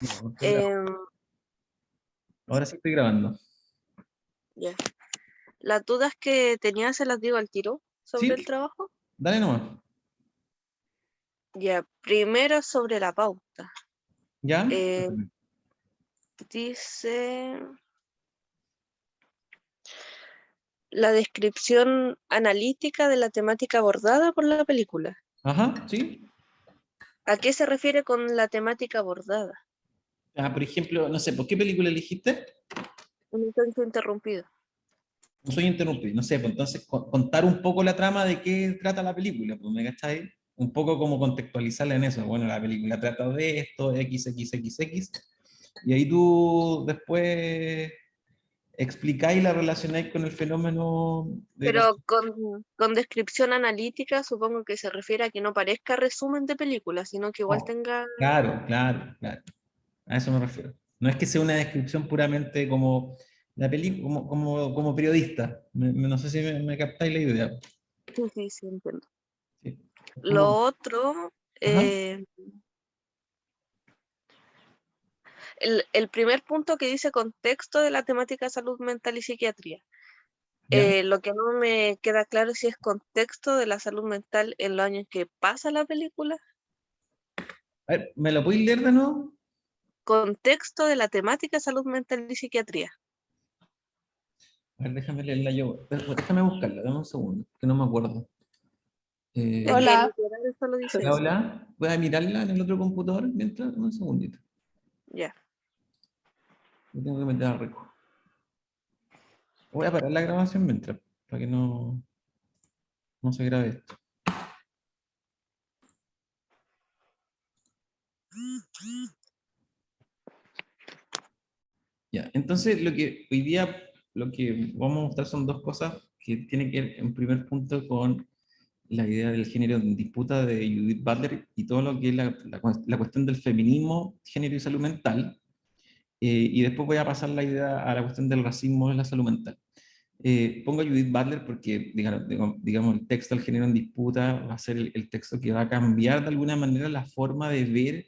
No, no estoy grabando. Em, Ahora sí estoy grabando. ya. Las dudas que tenía se las digo al tiro sobre el ¿Sí? trabajo. Dale nomás. Ya, primero sobre la pauta. ¿Ya? Eh, dice la descripción analítica de la temática abordada por la película. Ajá, ¿sí? ¿A qué se refiere con la temática abordada? Ah, por ejemplo, no sé, ¿por qué película elegiste? Un intento interrumpido. No soy interrumpido, no sé, pues entonces contar un poco la trama de qué trata la película, pues me cachai, un poco como contextualizarla en eso. Bueno, la película trata de esto, XXXX, y ahí tú después explicáis y la relacionáis con el fenómeno de la... Pero con descripción analítica supongo que se refiere a que no parezca resumen de película, sino que igual Oh, tenga... claro, claro, claro, a eso me refiero. No es que sea una descripción puramente como la película, como periodista. No sé si me captáis la idea. Sí, sí, sí, entiendo. Sí. Lo otro, Ajá, el primer punto que dice contexto de la temática salud mental y psiquiatría. ya. Lo que no me queda claro es si es contexto de la salud mental en los años que pasa la película, A ver, ¿me lo podéis leer de nuevo? contexto de la temática salud mental y psiquiatría. A ver, déjame leerla yo. Déjame buscarla, dame un segundo, que no me acuerdo. Es que Eh, Hola, literal solo dice hola, eso. hola. Voy a mirarla en el otro computador mientras, un segundito. Ya. Me tengo que meter a rico. Voy a parar la grabación mientras, para que no se grabe esto. Ya, entonces lo que hoy día, lo que vamos a mostrar son dos cosas que tienen que ver en primer punto con la idea del género en disputa de Judith Butler y todo lo que es la cuestión del feminismo, género y salud mental. Y después voy a pasar la idea a la cuestión del racismo en la salud mental. Pongo a Judith Butler porque, digamos, el texto del género en disputa va a ser el texto que va a cambiar de alguna manera la forma de ver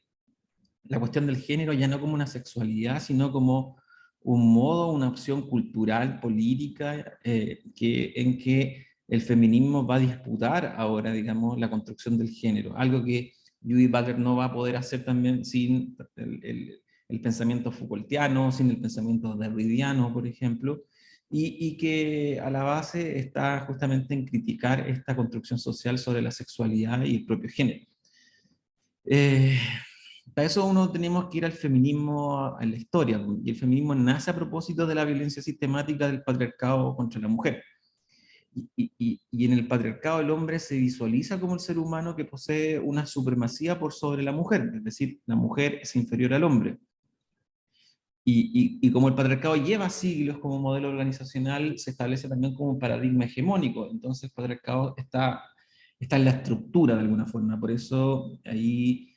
la cuestión del género, ya no como una sexualidad, sino como un modo, una opción cultural, política, en que el feminismo va a disputar ahora, digamos, la construcción del género, algo que Judith Butler no va a poder hacer también sin el pensamiento Foucaultiano, sin el pensamiento derridiano, por ejemplo, y que a la base está justamente en criticar esta construcción social sobre la sexualidad y el propio género. Eh, para eso uno tenemos que ir al feminismo en la historia, y el feminismo nace a propósito de la violencia sistemática del patriarcado contra la mujer. Y en el patriarcado el hombre se visualiza como el ser humano que posee una supremacía por sobre la mujer, es decir, la mujer es inferior al hombre. Y como el patriarcado lleva siglos como modelo organizacional, se establece también como un paradigma hegemónico. Entonces el patriarcado está en la estructura de alguna forma. Por eso ahí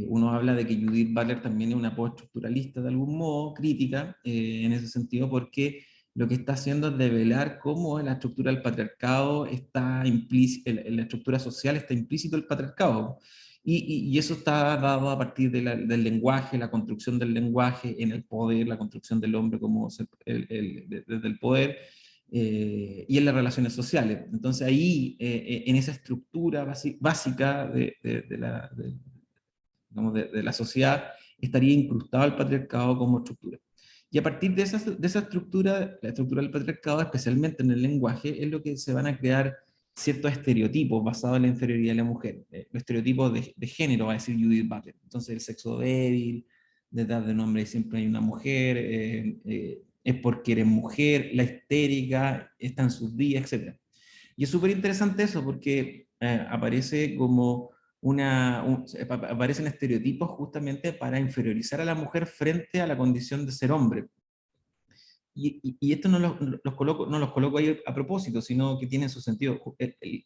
uno habla de que Judith Butler también es una postestructuralista de algún modo, crítica en ese sentido, porque lo que está haciendo es develar cómo en la estructura del patriarcado está implícito, en la estructura social está implícito el patriarcado. Y eso está dado a partir del lenguaje, la construcción del lenguaje en el poder, la construcción del hombre como desde el poder y en las relaciones sociales. Entonces ahí, en esa estructura básica digamos, de la sociedad, estaría incrustado el patriarcado como estructura. Y a partir de esa estructura, la estructura del patriarcado, especialmente en el lenguaje, es lo que se van a crear ciertos estereotipos basados en la inferioridad de la mujer. Los estereotipos de género, va a decir Judith Butler. Entonces, el sexo débil, detrás de un hombre siempre hay una mujer, es porque eres mujer, la histérica, está en sus días, etc. Y es súper interesante eso porque aparece como aparecen estereotipos justamente para inferiorizar a la mujer frente a la condición de ser hombre. Y esto no los coloco ahí a propósito, sino que tiene su sentido.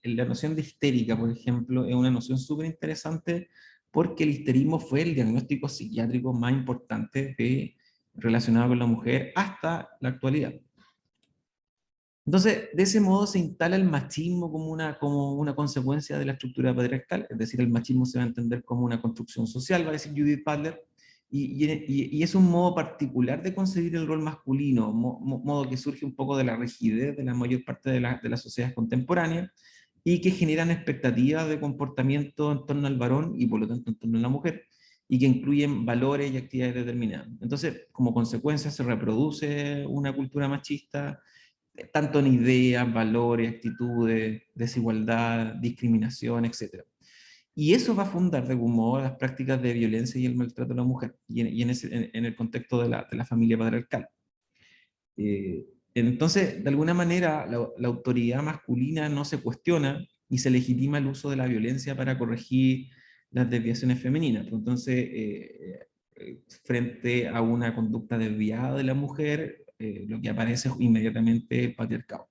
La noción de histérica, por ejemplo, es una noción súper interesante porque el histerismo fue el diagnóstico psiquiátrico más importante relacionado con la mujer hasta la actualidad. Entonces, de ese modo se instala el machismo como una consecuencia de la estructura patriarcal, es decir, el machismo se va a entender como una construcción social, va a decir Judith Butler, y es un modo particular de concebir el rol masculino, modo que surge un poco de la rigidez de la mayor parte de las sociedades contemporáneas, y que generan expectativas de comportamiento en torno al varón y por lo tanto en torno a la mujer, y que incluyen valores y actividades determinadas. Entonces, como consecuencia, se reproduce una cultura machista, tanto en ideas, valores, actitudes, desigualdad, discriminación, etc. Y eso va a fundar de algún modo las prácticas de violencia y el maltrato a la mujer, en el contexto de la familia patriarcal. Eh, entonces, de alguna manera, la autoridad masculina no se cuestiona y se legitima el uso de la violencia para corregir las desviaciones femeninas. Entonces, frente a una conducta desviada de la mujer, lo que aparece es inmediatamente el patriarcado.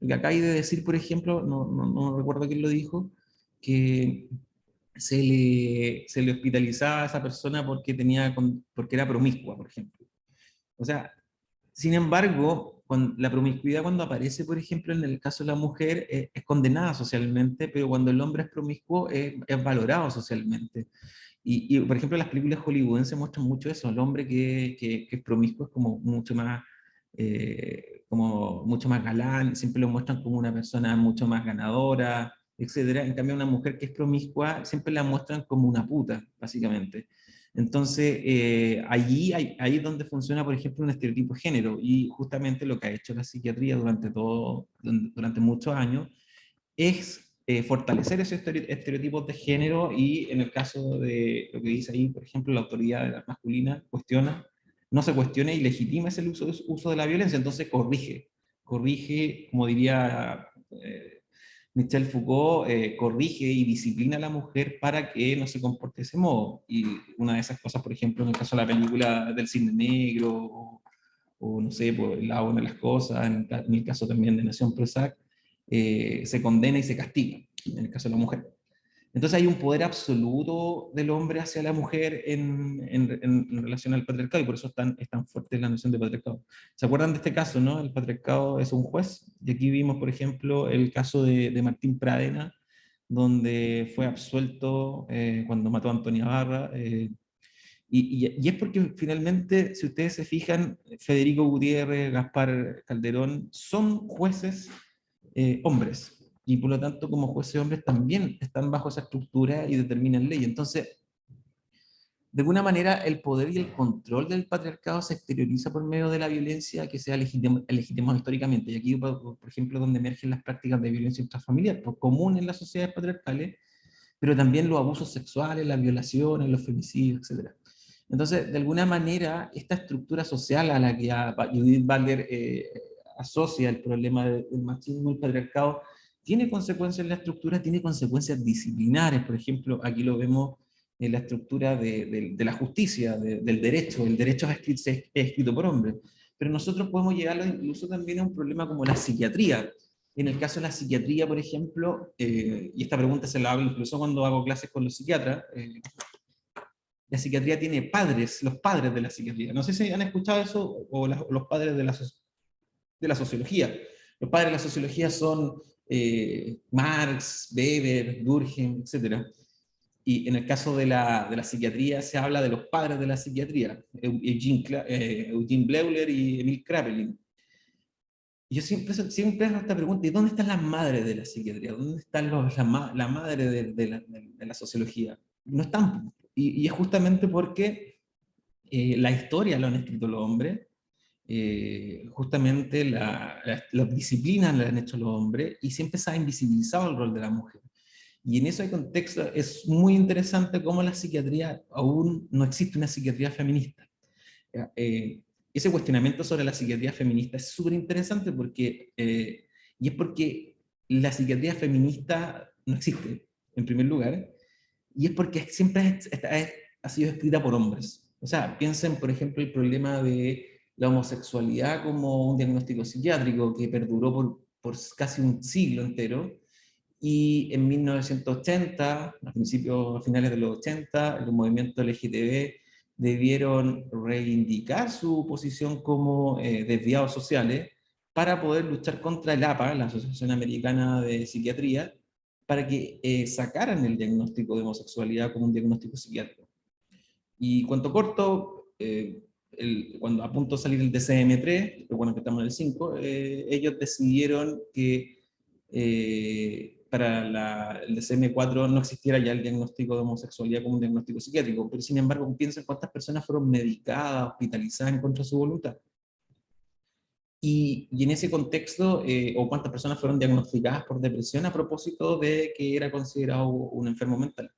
Lo que acá hay de decir, por ejemplo, no recuerdo quién lo dijo, que se le hospitalizaba a esa persona porque era promiscua, por ejemplo. O sea, sin embargo, la promiscuidad cuando aparece, por ejemplo, en el caso de la mujer, es condenada socialmente, pero cuando el hombre es promiscuo es valorado socialmente. Por ejemplo, las películas hollywoodenses muestran mucho eso, el hombre que es promiscuo es como mucho más galán, siempre lo muestran como una persona mucho más ganadora, etcétera. En cambio, una mujer que es promiscua siempre la muestran como una puta, básicamente. Entonces, ahí es donde funciona, por ejemplo, un estereotipo de género, y justamente lo que ha hecho la psiquiatría durante muchos años es fortalecer esos estereotipos de género, y en el caso de lo que dice ahí, por ejemplo, la autoridad masculina no se cuestiona y legitima ese uso de la violencia, entonces corrige, como diría Michel Foucault, corrige y disciplina a la mujer para que no se comporte de ese modo. Y una de esas cosas, por ejemplo, en el caso de la película del Cisne Negro, o no sé, por el lado de las cosas, en el caso también de Nación Prozac, se condena y se castiga, en el caso de la mujer. Entonces hay un poder absoluto del hombre hacia la mujer en relación al patriarcado, y por eso es tan fuerte la noción de patriarcado. ¿Se acuerdan de este caso, no? El patriarcado es un juez, y aquí vimos, por ejemplo, el caso de Martín Pradena, donde fue absuelto cuando mató a Antonia Barra, y es porque finalmente, si ustedes se fijan, Federico Gutiérrez, Gaspar Calderón, son jueces hombres, y por lo tanto como jueces hombres también están bajo esa estructura y determinan ley. Entonces, de alguna manera, el poder y el control del patriarcado se exterioriza por medio de la violencia que sea legitimada históricamente. Y aquí, por ejemplo, donde emergen las prácticas de violencia intrafamiliar, pues, común en las sociedades patriarcales, pero también los abusos sexuales, las violaciones, los femicidios, etc. Entonces, de alguna manera, esta estructura social a la que Judith Butler asocia el problema del machismo y el patriarcado, tiene consecuencias en la estructura, tiene consecuencias disciplinares. Por ejemplo, aquí lo vemos en la estructura de la justicia, del derecho. El derecho es escrito por hombres. Pero nosotros podemos llegarlo incluso también a un problema como la psiquiatría. En el caso de la psiquiatría, por ejemplo, y esta pregunta se la hago incluso cuando hago clases con los psiquiatras, la psiquiatría tiene padres, los padres de la psiquiatría. No sé si han escuchado eso, o los padres de la sociología. Los padres de la sociología son Marx, Weber, Durkheim, etc. Y en el caso de la psiquiatría se habla de los padres de la psiquiatría, Eugene Bleuler y Emil Kraepelin. Yo siempre hago esta pregunta: ¿y dónde están las madres de la psiquiatría? ¿Dónde están la madre de la sociología? No están. Y es justamente porque la historia lo han escrito los hombres, justamente las disciplinas las han hecho los hombres, y siempre se ha invisibilizado el rol de la mujer. Y en ese contexto es muy interesante cómo la psiquiatría, aún no existe una psiquiatría feminista. Eh, Ese cuestionamiento sobre la psiquiatría feminista es súper interesante y es porque la psiquiatría feminista no existe, en primer lugar, y es porque siempre ha sido escrita por hombres. O sea, piensen, por ejemplo, el problema de la homosexualidad como un diagnóstico psiquiátrico que perduró por casi un siglo entero, y en 1980, a finales de los 80, el movimiento LGTB debieron reivindicar su posición como desviados sociales para poder luchar contra el APA, la Asociación Americana de Psiquiatría, para que sacaran el diagnóstico de homosexualidad como un diagnóstico psiquiátrico. Y cuento corto, cuando a punto de salir el DCM3, bueno, que estamos en el 5, ellos decidieron que para el DCM4 no existiera ya el diagnóstico de homosexualidad como un diagnóstico psiquiátrico, pero sin embargo piensen cuántas personas fueron medicadas, hospitalizadas en contra de su voluntad. Y en ese contexto, o cuántas personas fueron diagnosticadas por depresión a propósito de que era considerado un enfermo mental.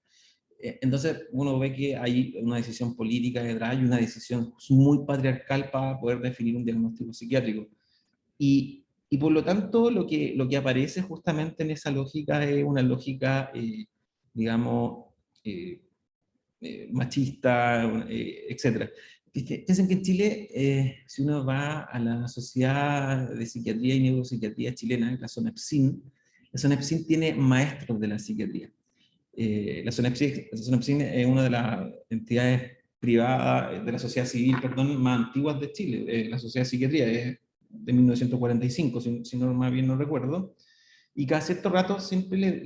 Entonces uno ve que hay una decisión política detrás y una decisión muy patriarcal para poder definir un diagnóstico psiquiátrico. Y por lo tanto lo que aparece justamente en esa lógica es una lógica, digamos, eh, machista, etc. Piensen que en Chile, si uno va a la Sociedad de Psiquiatría y Neuropsiquiatría chilena, la SONEPSIN tiene maestros de la psiquiatría. La SONEPSIN es una de las entidades privadas, de la sociedad civil, perdón, más antiguas de Chile. La Sociedad de Psiquiatría es de 1945, si no más bien no recuerdo, y cada cierto rato siempre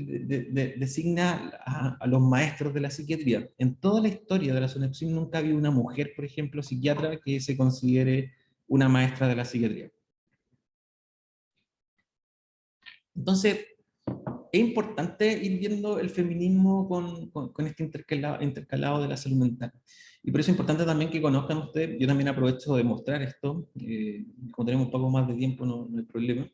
designa a los maestros de la psiquiatría. En toda la historia de la SONEPSIN nunca ha habido una mujer, por ejemplo, psiquiatra, que se considere una maestra de la psiquiatría. Entonces, es importante ir viendo el feminismo con este intercalado de la salud mental. Y por eso es importante también que conozcan ustedes, yo también aprovecho de mostrar esto, como tenemos un poco más de tiempo no hay problema,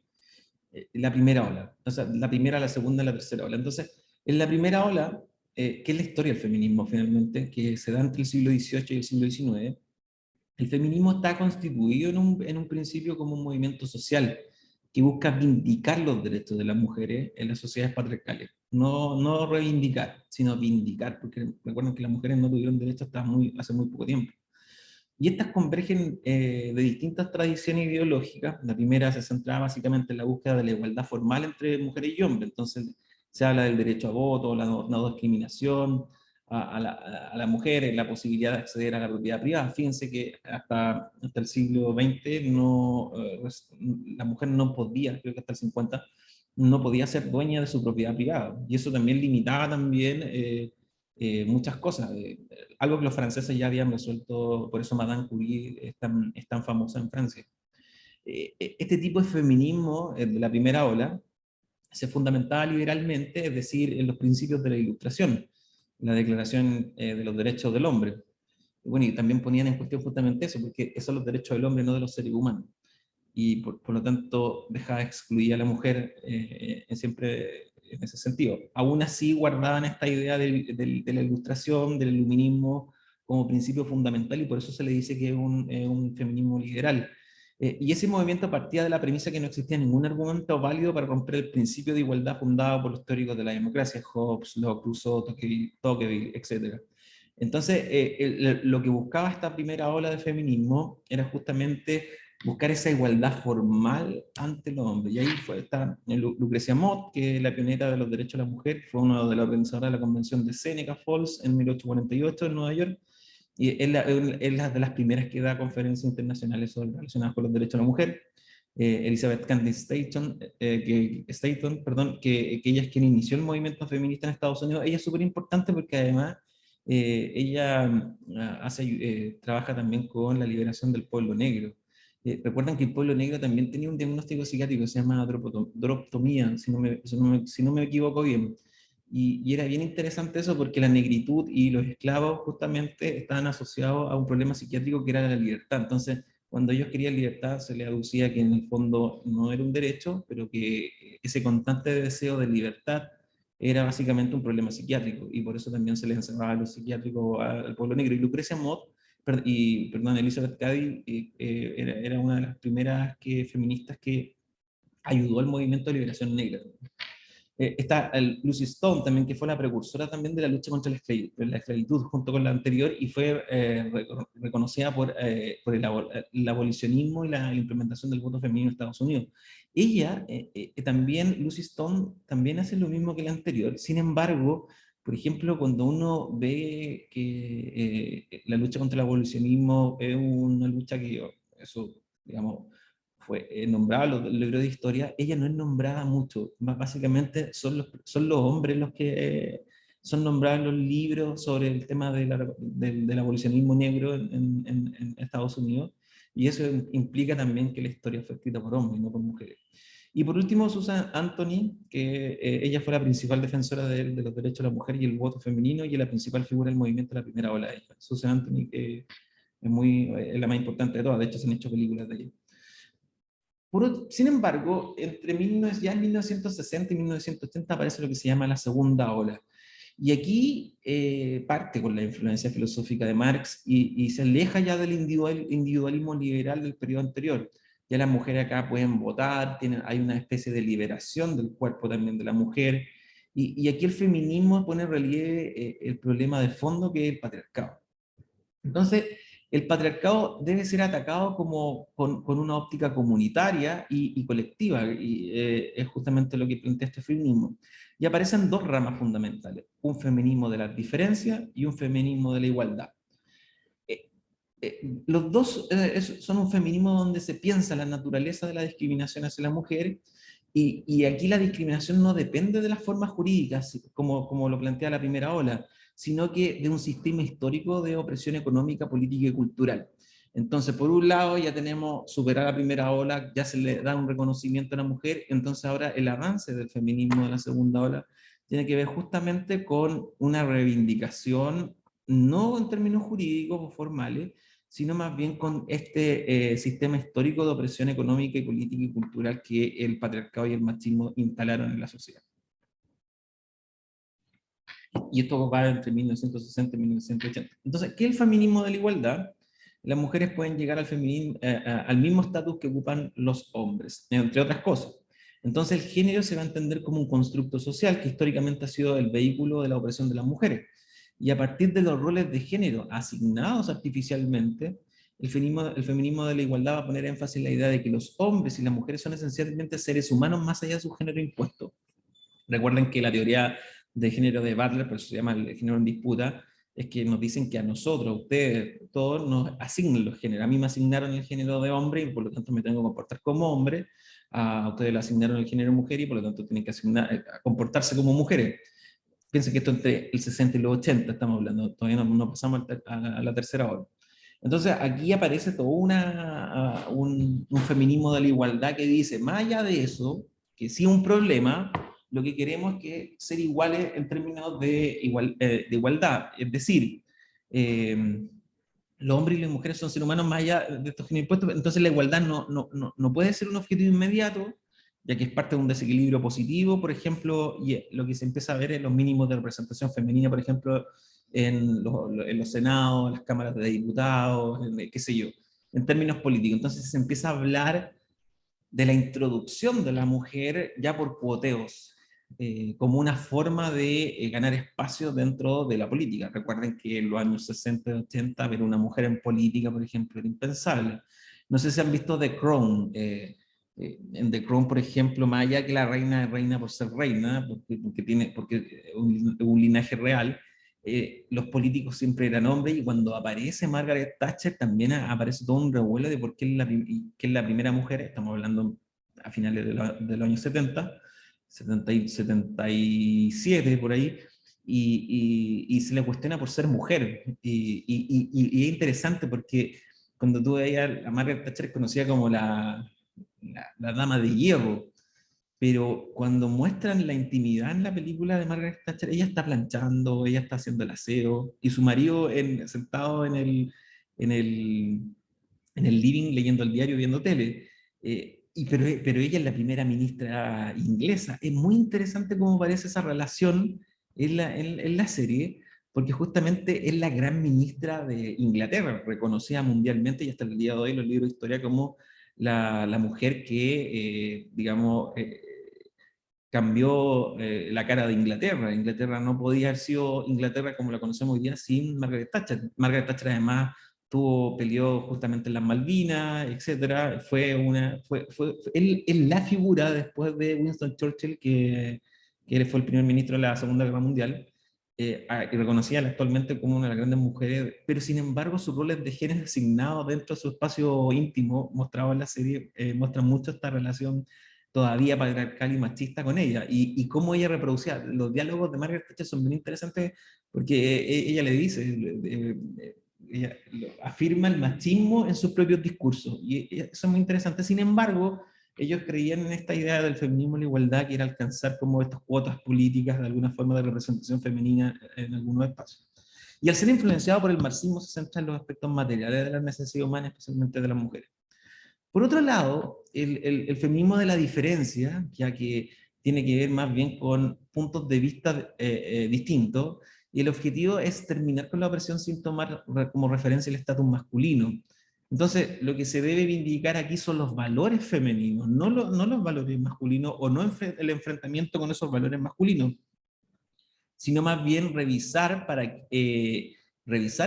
la primera ola, o sea, la primera, la segunda, la tercera ola. Entonces, en la primera ola, que es la historia del feminismo finalmente, que se da entre el siglo XVIII y el siglo XIX, el feminismo está constituido en un principio como un movimiento social que busca vindicar los derechos de las mujeres en las sociedades patriarcales. No reivindicar, sino vindicar, porque recuerden que las mujeres no tuvieron derecho hasta hace muy poco tiempo. Y estas convergen de distintas tradiciones ideológicas. La primera se centraba básicamente en la búsqueda de la igualdad formal entre mujeres y hombres. Entonces se habla del derecho a voto, la no discriminación, a la mujer, la posibilidad de acceder a la propiedad privada. Fíjense que hasta el siglo XX la mujer no podía, creo que hasta el 50, no podía ser dueña de su propiedad privada. Y eso también limitaba también muchas cosas. Algo que los franceses ya habían resuelto, por eso Madame Curie es tan famosa en Francia. Este tipo de feminismo de la primera ola se fundamentaba liberalmente, es decir, en los principios de la Ilustración, la Declaración de los Derechos del Hombre. Bueno, y también ponían en cuestión justamente eso, porque esos son los derechos del hombre, no de los seres humanos. Y por lo tanto dejaba excluir a la mujer siempre en ese sentido. Aún así guardaban esta idea de la ilustración, del iluminismo como principio fundamental, y por eso se le dice que es un feminismo liberal. Y ese movimiento partía de la premisa que no existía ningún argumento válido para romper el principio de igualdad fundado por los teóricos de la democracia, Hobbes, Locke, Rousseau, Tocqueville, etc. Entonces, lo que buscaba esta primera ola de feminismo era justamente buscar esa igualdad formal ante los hombres. Y ahí está Lucrecia Mott, que es la pionera de los derechos de la mujer, fue una de las organizadoras de la convención de Seneca Falls en 1848 en Nueva York, y es de las primeras que da conferencias internacionales relacionadas con los derechos de la mujer. Elizabeth Cady Stanton, perdón, que ella es quien inició el movimiento feminista en Estados Unidos. Ella es súper importante porque además ella trabaja también con la liberación del pueblo negro. Recuerdan que el pueblo negro también tenía un diagnóstico psiquiátrico que se llama droptomía, si no me equivoco bien. Y era bien interesante eso porque la negritud y los esclavos justamente estaban asociados a un problema psiquiátrico que era la libertad. Entonces, cuando ellos querían libertad, se les aducía que en el fondo no era un derecho, pero que ese constante deseo de libertad era básicamente un problema psiquiátrico, y por eso también se les encerraba a los psiquiátricos al pueblo negro. Y Lucrecia Mott, perdón, Elizabeth Cady, era una de las primeras feministas que ayudó al movimiento de liberación negra. Está Lucy Stone también, que fue la precursora también de la lucha contra la esclavitud, junto con la anterior, y fue reconocida por el abolicionismo y la implementación del voto femenino en Estados Unidos. Ella, también, Lucy Stone, también hace lo mismo que la anterior. Sin embargo, por ejemplo, cuando uno ve que la lucha contra el abolicionismo es una lucha que, eso, digamos, fue nombrada en los libros de historia, ella no es nombrada mucho. Básicamente son los hombres los que son nombrados en los libros sobre el tema del abolicionismo negro en Estados Unidos, y eso implica también que la historia fue escrita por hombres, no por mujeres. Y por último, Susan Anthony, que ella fue la principal defensora de los derechos de la mujer y el voto femenino, y es la principal figura del movimiento de la primera ola de ella. Susan Anthony, que es la más importante de todas, de hecho se han hecho películas de ella. Sin embargo, ya en 1960 y 1980 aparece lo que se llama la segunda ola. Y aquí parte con la influencia filosófica de Marx y se aleja ya del individualismo liberal del periodo anterior. Ya las mujeres acá pueden votar, hay una especie de liberación del cuerpo también de la mujer. Y aquí el feminismo pone en relieve el problema de fondo que es el patriarcado. Entonces, el patriarcado debe ser atacado con una óptica comunitaria y colectiva, y es justamente lo que plantea este feminismo. Y aparecen dos ramas fundamentales, un feminismo de las diferencias y un feminismo de la igualdad. Los dos son un feminismo donde se piensa la naturaleza de la discriminación hacia la mujer, y aquí la discriminación no depende de las formas jurídicas, como lo plantea la primera ola, sino que de un sistema histórico de opresión económica, política y cultural. Entonces, por un lado, ya tenemos superada la primera ola, ya se le da un reconocimiento a la mujer, entonces ahora el avance del feminismo de la segunda ola tiene que ver justamente con una reivindicación, no en términos jurídicos o formales, sino más bien con este sistema histórico de opresión económica y política y cultural que el patriarcado y el machismo instalaron en la sociedad. Y esto va entre 1960 y 1980. Entonces, ¿qué es el feminismo de la igualdad? Las mujeres pueden llegar al mismo estatus que ocupan los hombres, entre otras cosas. Entonces, el género se va a entender como un constructo social que históricamente ha sido el vehículo de la opresión de las mujeres. Y a partir de los roles de género asignados artificialmente, el feminismo de la igualdad va a poner énfasis en la idea de que los hombres y las mujeres son esencialmente seres humanos más allá de su género impuesto. Recuerden que la teoría de género de Butler, por eso se llama el género en disputa, es que nos dicen que a nosotros, a ustedes, todos nos asignan los géneros. A mí me asignaron el género de hombre y por lo tanto me tengo que comportar como hombre. A ustedes le asignaron el género mujer y por lo tanto tienen que comportarse como mujeres. Piensen que esto entre el 60 y los 80 estamos hablando, todavía no pasamos a la tercera ola. Entonces aquí aparece todo un feminismo de la igualdad que dice, más allá de eso, que sí es un problema, lo que queremos es que ser iguales en términos de igualdad, es decir, los hombres y las mujeres son seres humanos más allá de estos géneros impuestos, entonces la igualdad no puede ser un objetivo inmediato, ya que es parte de un desequilibrio positivo, por ejemplo, y lo que se empieza a ver en los mínimos de representación femenina, por ejemplo, en los senados, en las cámaras de diputados, qué sé yo, en términos políticos. Entonces se empieza a hablar de la introducción de la mujer ya por cuoteos, como una forma de ganar espacio dentro de la política. Recuerden que en los años 60 y 80 ver una mujer en política, por ejemplo, era impensable. No sé si han visto The Crown. En The Crown, por ejemplo, más allá que la reina es reina por ser reina, porque es un linaje real, los políticos siempre eran hombres, y cuando aparece Margaret Thatcher también aparece todo un revuelo de por qué es la primera mujer, estamos hablando a finales de los años 77 por ahí, y se le cuestiona por ser mujer. Y es interesante porque cuando tú veías a Margaret Thatcher conocida como la dama de hierro, pero cuando muestran la intimidad en la película de Margaret Thatcher, ella está planchando, ella está haciendo el aseo, y su marido sentado en el, en el living leyendo el diario, viendo tele. Pero ella es la primera ministra inglesa. Es muy interesante cómo parece esa relación en la serie, porque justamente es la gran ministra de Inglaterra, reconocida mundialmente, y hasta el día de hoy los libros de historia como la mujer que, digamos, cambió la cara de Inglaterra. Inglaterra no podía haber sido Inglaterra como la conocemos hoy día sin Margaret Thatcher. Margaret Thatcher además peleó justamente en las Malvinas, etcétera. Él es la figura después de Winston Churchill, que él fue el primer ministro de la Segunda Guerra Mundial, y reconocida actualmente como una de las grandes mujeres, pero sin embargo sus roles de género asignados dentro de su espacio íntimo, mostrado en la serie, muestran mucho esta relación todavía patriarcal y machista con ella, y cómo ella reproducía. Los diálogos de Margaret Thatcher son bien interesantes porque ella le dice, ella afirma el machismo en sus propios discursos, y eso es muy interesante. Sin embargo, ellos creían en esta idea del feminismo y la igualdad, que era alcanzar como estas cuotas políticas de alguna forma de representación femenina en algunos espacios. Y al ser influenciado por el marxismo se centra en los aspectos materiales de la necesidad humana, especialmente de las mujeres. Por otro lado, el feminismo de la diferencia, ya que tiene que ver más bien con puntos de vista distintos, y el objetivo es terminar con la opresión sin tomar como referencia el estatus masculino. Entonces, lo que se debe vindicar aquí son los valores femeninos, no los valores masculinos, o no el enfrentamiento con esos valores masculinos, sino más bien revisar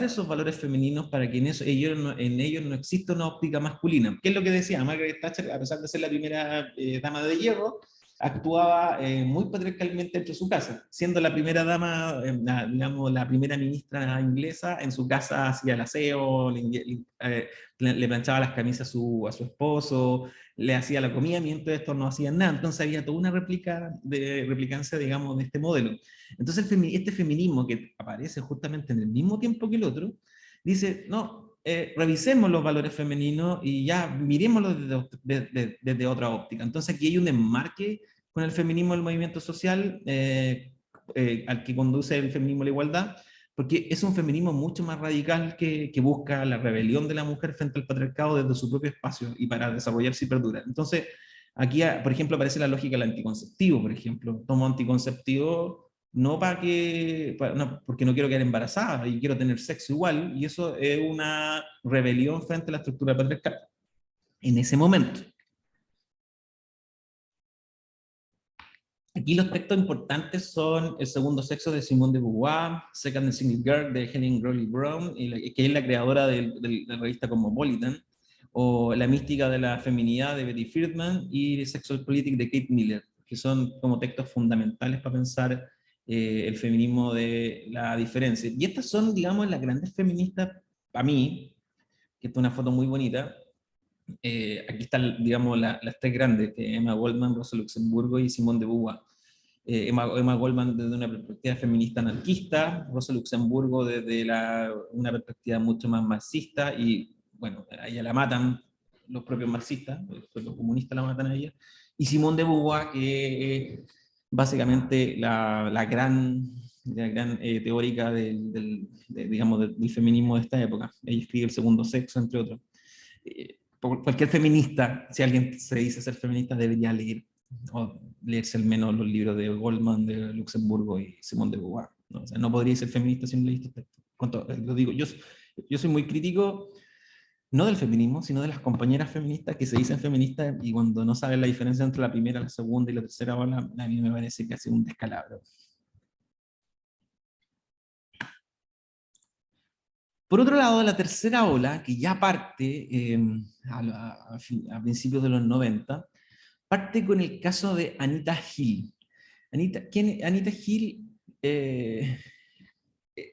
esos valores femeninos para que en ellos no exista una óptica masculina. ¿Qué es lo que decía? Margaret Thatcher, a pesar de ser la primera dama de hierro, actuaba muy patriarcalmente dentro de su casa, siendo la primera dama, digamos, la primera ministra inglesa. En su casa hacía el aseo, le planchaba las camisas a su esposo, le hacía la comida, mientras estos no hacían nada. Entonces había toda una replicancia, digamos, de este modelo. Entonces este feminismo, que aparece justamente en el mismo tiempo que el otro, dice, no, revisemos los valores femeninos y ya miremoslos desde otra óptica. Entonces aquí hay un enmarque con el feminismo del movimiento social, al que conduce el feminismo a la igualdad, porque es un feminismo mucho más radical que busca la rebelión de la mujer frente al patriarcado desde su propio espacio y para desarrollarse y perdurar. Entonces, aquí, por ejemplo, aparece la lógica del anticonceptivo, por ejemplo. Tomo anticonceptivo no no, porque no quiero quedar embarazada y quiero tener sexo igual, y eso es una rebelión frente a la estructura patriarcal en ese momento. Aquí los textos importantes son El segundo sexo de Simone de Beauvoir, Second and Single Girl de Helen Gurley Brown, que es la creadora de la revista Cosmopolitan, o La mística de la feminidad de Betty Friedan, y Sexual Politics de Kate Miller, que son como textos fundamentales para pensar el feminismo de la diferencia. Y estas son, digamos, las grandes feministas, para mí, que esta es una foto muy bonita. Aquí están, digamos, las tres grandes, que Emma Goldman, Rosa Luxemburgo y Simone de Beauvoir. Emma Goldman desde una perspectiva feminista anarquista, Rosa Luxemburgo desde una perspectiva mucho más marxista, y bueno, a ella la matan los propios marxistas, los comunistas la matan a ella, y Simone de Beauvoir, que es básicamente la gran teórica digamos, del feminismo de esta época. Ella escribe El segundo sexo, entre otros. Cualquier feminista, si alguien se dice ser feminista, debería leer, o leerse al menos los libros de Goldman, de Luxemburgo y Simone de Beauvoir, ¿no? O sea, no podría ser feminista si no leíste este texto. Lo digo, yo soy muy crítico, no del feminismo, sino de las compañeras feministas que se dicen feministas, y cuando no saben la diferencia entre la primera, la segunda y la tercera ola, a mí me parece que hace un descalabro. Por otro lado, la tercera ola, que ya parte a principios de los 90, parte con el caso de Anita Hill. Anita Hill?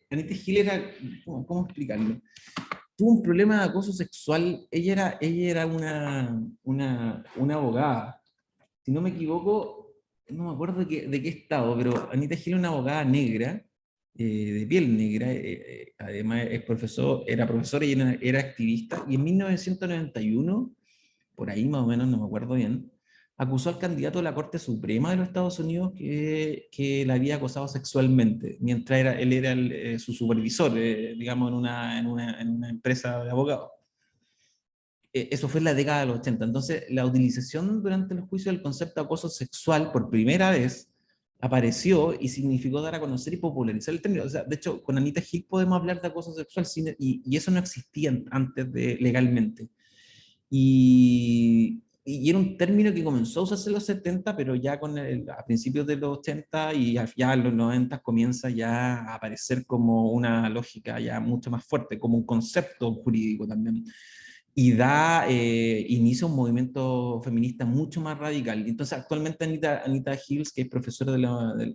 Anita Hill era, ¿cómo explicarlo? Tuvo un problema de acoso sexual. Ella era una abogada. Si no me equivoco, no me acuerdo de qué estado, pero Anita Hill era una abogada negra, de piel negra, además era profesora y era activista, y en 1991, por ahí más o menos, no me acuerdo bien, acusó al candidato de la Corte Suprema de los Estados Unidos que la había acosado sexualmente, mientras él era su supervisor, digamos, en una empresa de abogados. Eso fue en la década de los 80. Entonces, la utilización durante los juicios del concepto de acoso sexual por primera vez apareció y significó dar a conocer y popularizar el término. O sea, de hecho, con Anita Hill podemos hablar de acoso sexual y eso no existía antes legalmente. Y era un término que comenzó a usarse en los 70, pero ya a principios de los 80 y ya en los 90 comienza ya a aparecer como una lógica ya mucho más fuerte, como un concepto jurídico también. Y da inicio a un movimiento feminista mucho más radical. Entonces, actualmente Anita Hills, que es profesora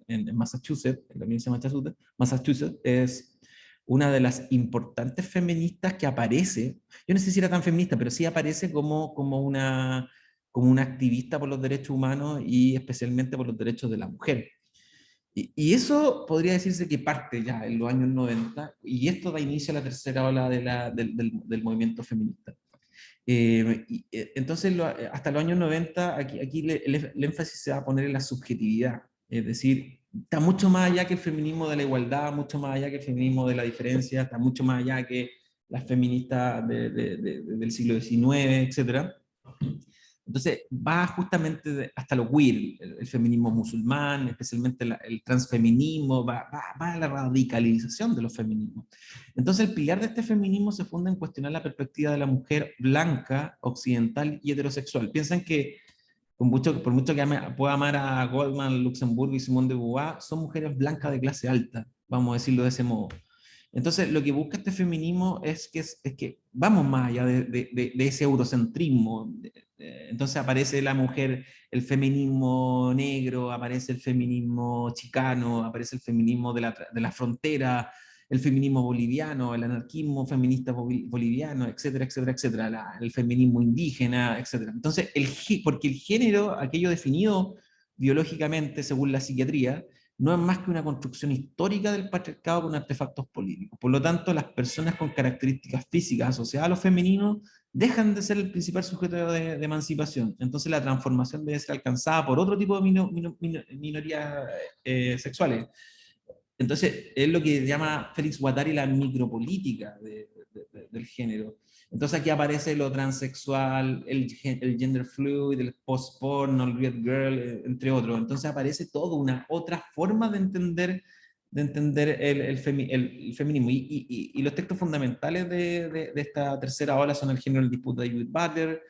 en Massachusetts, en la Universidad de Massachusetts, es una de las importantes feministas que aparece. Yo no sé si era tan feminista, pero sí aparece como una como una activista por los derechos humanos y especialmente por los derechos de la mujer. Y eso podría decirse que parte ya en los años 90, y esto da inicio a la tercera ola del movimiento feminista. Entonces, hasta los años 90, aquí el énfasis se va a poner en la subjetividad, es decir, está mucho más allá que el feminismo de la igualdad, mucho más allá que el feminismo de la diferencia, está mucho más allá que las feministas del siglo XIX, etcétera. Entonces va justamente hasta lo queer, el feminismo musulmán, especialmente el transfeminismo, va a la radicalización de los feminismos. Entonces el pilar de este feminismo se funda en cuestionar la perspectiva de la mujer blanca, occidental y heterosexual. Piensan que por mucho que pueda amar a Goldman, Luxemburgo y Simone de Beauvoir, son mujeres blancas de clase alta, vamos a decirlo de ese modo. Entonces, lo que busca este feminismo es que vamos más allá de ese eurocentrismo. Entonces aparece la mujer, el feminismo negro, aparece el feminismo chicano, aparece el feminismo de la frontera, el feminismo boliviano, el anarquismo feminista boliviano, etcétera, etcétera, etcétera, el feminismo indígena, etcétera. Entonces, porque el género, aquello definido biológicamente según la psiquiatría, no es más que una construcción histórica del patriarcado con artefactos políticos. Por lo tanto, las personas con características físicas asociadas a lo femenino dejan de ser el principal sujeto de emancipación. Entonces, la transformación debe ser alcanzada por otro tipo de minorías sexuales. Entonces, es lo que llama Félix Guattari la micropolítica del género. Entonces aquí aparece lo transexual, el gender fluid, el post-porno, el weird girl, entre otros. Entonces aparece toda una otra forma de entender el feminismo. Y los textos fundamentales de esta tercera ola son el género en disputa de Judith Butler,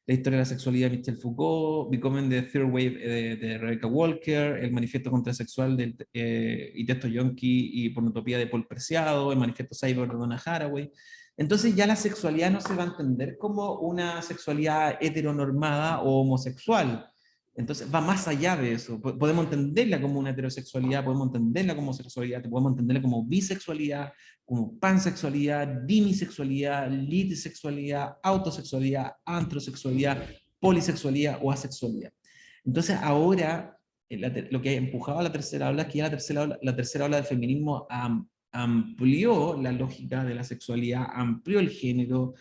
la historia de la sexualidad de Michel Foucault, Becoming the Third Wave de Rebecca Walker, el manifiesto contrasexual y texto yonki y pornotopía de Paul Preciado, el manifiesto cyber de Donna Haraway. Entonces ya la sexualidad no se va a entender como una sexualidad heteronormada o homosexual. Entonces va más allá de eso. Podemos entenderla como una heterosexualidad, podemos entenderla como sexualidad, podemos entenderla como bisexualidad, como pansexualidad, dimisexualidad, litisexualidad, autosexualidad, antrosexualidad, polisexualidad o asexualidad. Entonces ahora lo que ha empujado a la tercera ola es que ya la tercera ola del feminismo amplió la lógica de la sexualidad, amplió el género,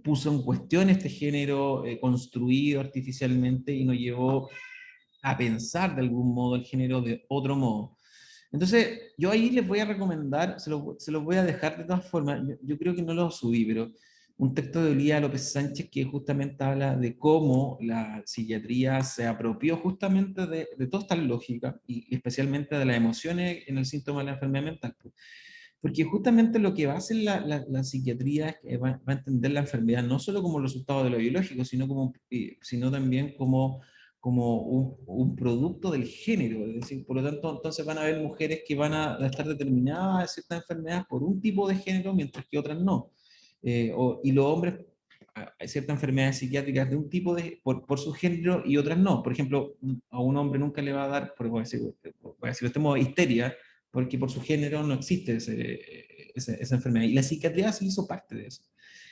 puso en cuestión este género construido artificialmente y nos llevó a pensar de algún modo el género de otro modo. Entonces, yo ahí les voy a recomendar, se los voy a dejar de todas formas, yo creo que no lo subí, pero un texto de Olía López Sánchez que justamente habla de cómo la psiquiatría se apropió justamente de toda esta lógica y especialmente de las emociones en el síntoma de la enfermedad mental. Porque justamente lo que va a hacer la psiquiatría es que va a entender la enfermedad no solo como resultado de lo biológico, sino también como un producto del género. Es decir, por lo tanto, entonces van a haber mujeres que van a estar determinadas a ciertas enfermedades por un tipo de género, mientras que otras no. Y los hombres, hay ciertas enfermedades psiquiátricas de un tipo por su género y otras no. Por ejemplo, a un hombre nunca le va a dar, voy a decirlo de este modo, histeria, porque por su género no existe esa enfermedad. Y la psiquiatría se hizo parte de eso.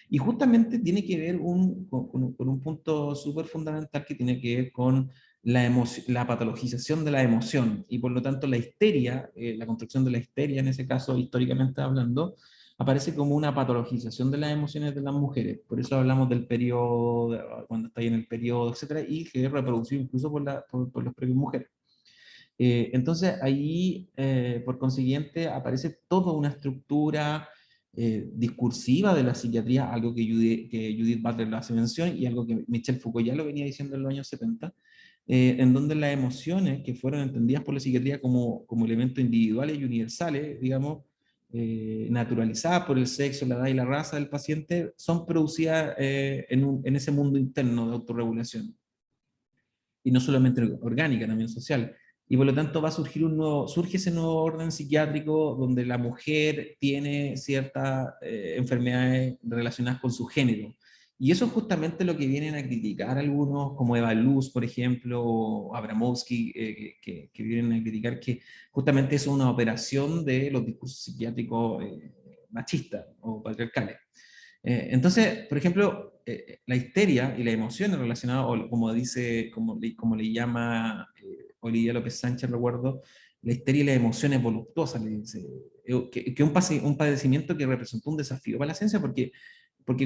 Y justamente tiene que ver con un punto súper fundamental que tiene que ver con la patologización de la emoción. Y por lo tanto la histeria, la construcción de la histeria en ese caso, históricamente hablando, aparece como una patologización de las emociones de las mujeres. Por eso hablamos del periodo, cuando está ahí en el periodo, etcétera, y que es reproducido incluso por las propias mujeres. Entonces ahí, por consiguiente, aparece toda una estructura discursiva de la psiquiatría, algo que Judith Butler lo hace mención y algo que Michel Foucault ya lo venía diciendo en los años 70, en donde las emociones que fueron entendidas por la psiquiatría como elementos individuales y universales, digamos, naturalizadas por el sexo, la edad y la raza del paciente, son producidas en ese mundo interno de autorregulación. Y no solamente orgánica, también social. Y por lo tanto va a surge ese nuevo orden psiquiátrico donde la mujer tiene ciertas enfermedades relacionadas con su género. Y eso es justamente lo que vienen a criticar algunos, como Eva Luz, por ejemplo, o Abramowski, que vienen a criticar que justamente es una operación de los discursos psiquiátricos machistas o patriarcales. Entonces, por ejemplo, la histeria y las emociones relacionadas, o como dice, como le llama Olivia López Sánchez, recuerdo, la histeria y las emociones voluptuosas, le dice, que un padecimiento que representó un desafío para la ciencia porque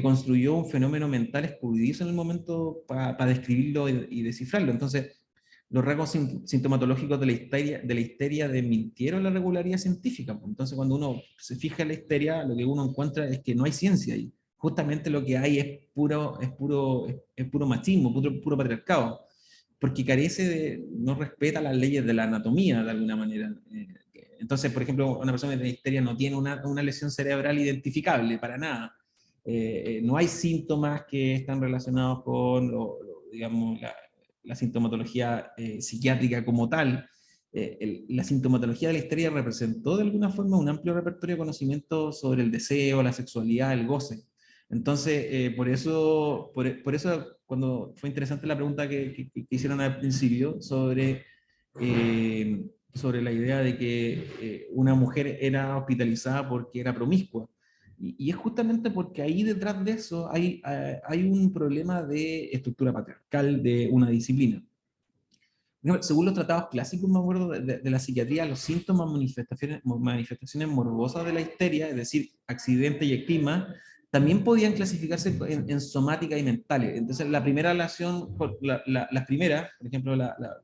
construyó un fenómeno mental escurridizo en el momento para describirlo y descifrarlo. Entonces, los rasgos sintomatológicos de la histeria desmintieron la regularidad científica. Entonces, cuando uno se fija en la histeria, lo que uno encuentra es que no hay ciencia ahí. Justamente lo que hay es puro machismo, puro patriarcado, porque carece no respeta las leyes de la anatomía de alguna manera. Entonces, por ejemplo, una persona de histeria no tiene una lesión cerebral identificable para nada. No hay síntomas que están relacionados con, digamos, la sintomatología psiquiátrica como tal. La sintomatología de la histeria representó de alguna forma un amplio repertorio de conocimiento sobre el deseo, la sexualidad, el goce. Entonces, por eso cuando fue interesante la pregunta que hicieron al principio sobre la idea de que una mujer era hospitalizada porque era promiscua. Y es justamente porque ahí detrás de eso hay un problema de estructura patriarcal de una disciplina. Según los tratados clásicos, me acuerdo de la psiquiatría, los síntomas, manifestaciones morbosas de la histeria, es decir, accidentes y estigma, también podían clasificarse en somáticas y mentales. Entonces, la primera relación, las primeras, por ejemplo, la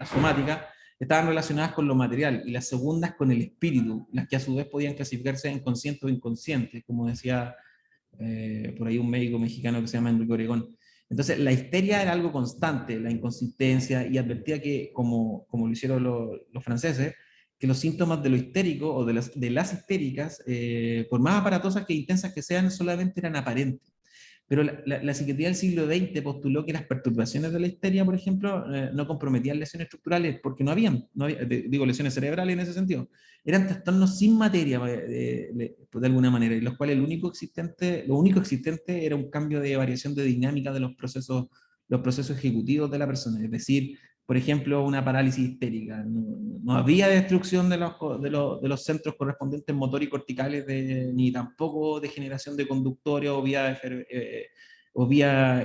somática, estaban relacionadas con lo material, y las segundas con el espíritu, las que a su vez podían clasificarse en consciente o inconsciente, como decía por ahí un médico mexicano que se llama Enrique Oregón. Entonces, la histeria era algo constante, la inconsistencia, y advertía que, como lo hicieron los franceses, que los síntomas de lo histérico o de las histéricas, por más aparatosas que intensas que sean, solamente eran aparentes. Pero la psiquiatría del siglo XX postuló que las perturbaciones de la histeria, por ejemplo, no comprometían lesiones estructurales porque no había, digo, lesiones cerebrales en ese sentido. Eran trastornos sin materia, de alguna manera, y los cuales lo único existente era un cambio de variación de dinámica de los procesos ejecutivos de la persona. Es decir, por ejemplo, una parálisis histérica. No había destrucción de los centros correspondientes motor y corticales, ni tampoco degeneración de conductores o vías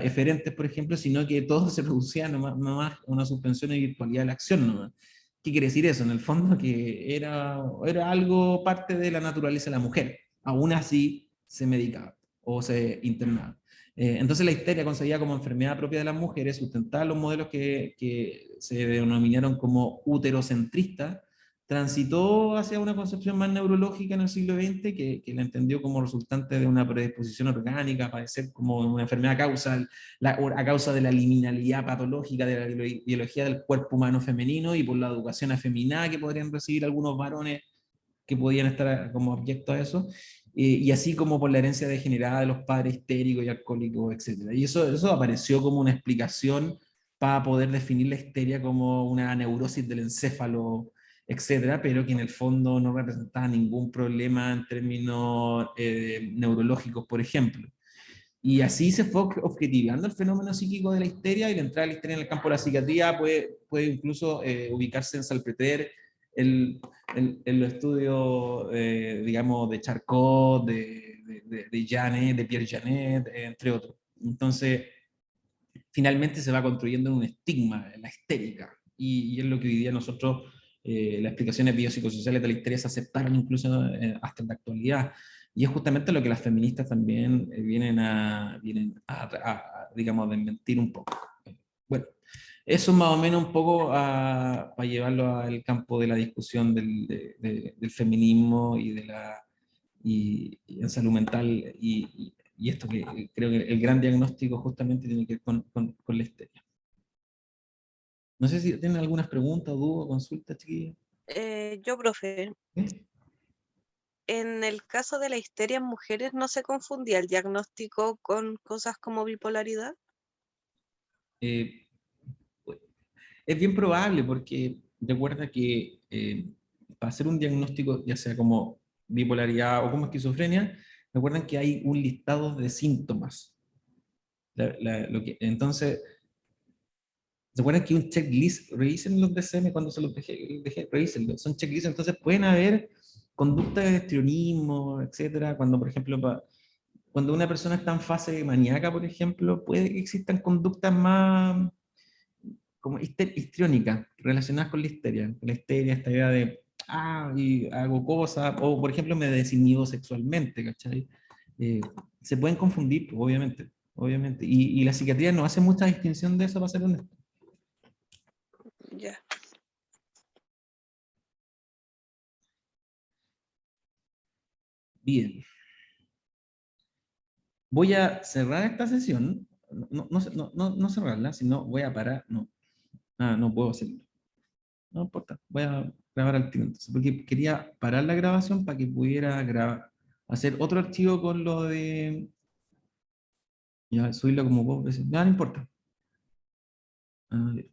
eferentes, por ejemplo, sino que todo se producía nomás una suspensión y virtualidad de la acción nomás. ¿Qué quiere decir eso? En el fondo que era algo parte de la naturaleza de la mujer. Aún así se medicaba o se internaba. Entonces la histeria, concebida como enfermedad propia de las mujeres, sustentaba los modelos que se denominaron como uterocentristas, transitó hacia una concepción más neurológica en el siglo XX, que la entendió como resultante de una predisposición orgánica a padecer como una enfermedad causal, a causa de la liminalidad patológica de la biología del cuerpo humano femenino y por la educación afeminada que podrían recibir algunos varones que podían estar como objeto a eso, y así como por la herencia degenerada de los padres histéricos y alcohólicos, etc. Y eso apareció como una explicación para poder definir la histeria como una neurosis del encéfalo, etcétera, pero que en el fondo no representaba ningún problema en términos neurológicos, por ejemplo. Y así se fue objetivando el fenómeno psíquico de la histeria, y la entrada de la histeria en el campo de la psiquiatría puede incluso ubicarse en Salpeter, en los estudios, digamos, de Charcot, de Janet, de Pierre Janet, entre otros. Entonces, finalmente se va construyendo un estigma, la histérica, y es lo que hoy día nosotros, las explicaciones biopsicosociales de la histeria se aceptaron incluso hasta en la actualidad, y es justamente lo que las feministas también digamos, a desmentir un poco. Bueno, eso más o menos un poco para llevarlo al campo de la discusión del feminismo y en salud mental, y esto que creo que el gran diagnóstico justamente tiene que ver con la histeria. No sé si tienen algunas preguntas, dudas, consultas, chiquillos. Yo, profe, ¿Eh? en el caso de la histeria en mujeres, ¿no se confundía el diagnóstico con cosas como bipolaridad? Eh, es bien probable porque recuerda que para hacer un diagnóstico, ya sea como bipolaridad o como esquizofrenia, recuerden que hay un listado de síntomas. Entonces, recuerden que un checklist, revisen los DSM cuando se los dejé revísenlos, son checklists, entonces pueden haber conductas de histrionismo, etcétera, cuando por ejemplo cuando una persona está en fase maníaca, por ejemplo, puede que existan conductas más como histriónicas relacionadas con la histeria, esta idea de, y hago cosas, o por ejemplo me desinhibo sexualmente, ¿cachai? Eh, Se pueden confundir, pues, obviamente, obviamente, y la psiquiatría no hace mucha distinción de eso, para ser honesto. Ya. Bien. Voy a cerrar esta sesión, no cerrarla, sino voy a parar, no puedo hacerlo. No importa, voy a grabar al tiro entonces, porque quería parar la grabación para que pudiera hacer otro archivo con lo de, ya, subirlo como vos, no importa. A ver.